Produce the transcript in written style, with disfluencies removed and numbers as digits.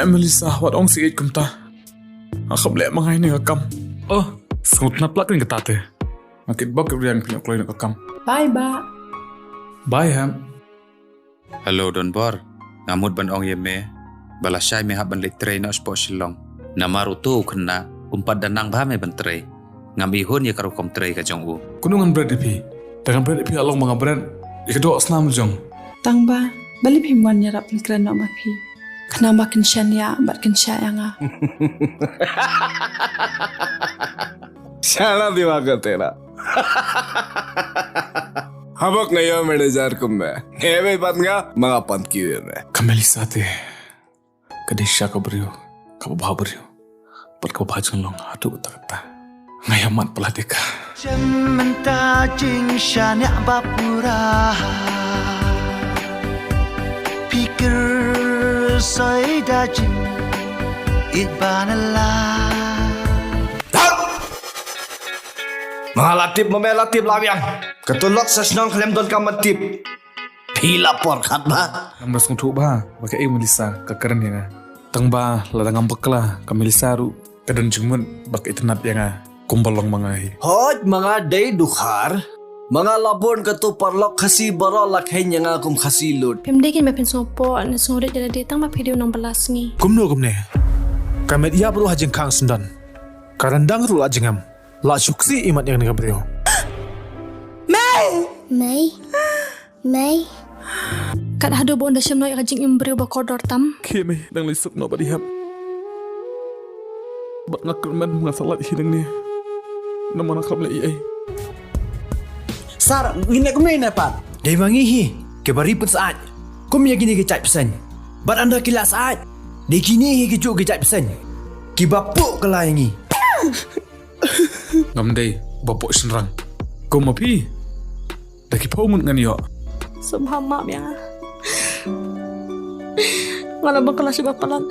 Melissa, wat ong si kum ta. Akap le mangai ni kakam. Oh, sengut na plak ni ketate. Makit bak rian punya kloy ni kakam. Bye, ba. Bye ham. Hello Don Bor, ngamut ban ong yeme. Balasay me haban litre na ospo silong. Namaru tu kena umpat danang ba me bantre. Ngamihon ya karo kom tre ka jong u. Kunungan bread ipi. Dengan bread ipi along mga bread. Ikaw aslam jong. Tang ba, bali pimwan nyarap ni kran no mapi. Kena makin syan ya, bat ken sya yang ah. शाला दिमाग का तेरा habak ngayon manager ko me hebe patnga mga pantki me Melissa te. Kadisha ka brio. Kababah brio. Pat kababah long atu takta. Ngayamat pelatika. Cementa cingsya nek bapura pikir saya dajin itbanala mga latip mamelatip lawyang ketulok sa senong kalem don kamatip pila por kat ba 16 nguthu ba. Baka Melissa kakeren yang tang ba ladang ambekla ka Melissa ru kadan jengmun bak itnat yang kumbalong mangai. hoj mga day dukhar mga labon katu parlok khasi baro lakhay nga kum khasi lut Pemdekin mapin sopo na sungurit jala datang map video 16 ni. Kumno kumne. Kamet ia bro hajeng kang sendan. Karandang ru ajengam. La suksi imat yang negam brio. May. Kat hado bon da syamno ikajing imbrio ba kodor tam. Keme dang lisuk no badi hap. Bak ngakul man mga salat hidang ni. Nama nakap le ai. sar ngine kum ne pat dei wangi hi ke bari pun saat kum ya gini ke cai pesen bat anda kila saat de kini hi ke cuk ke cai pesen ki bapuk kelayangi Ngamdei bapok senrang. Kau mapi. Daki paumun ngan yo. Subhanallah yang. Ngala bang kelas bapalan.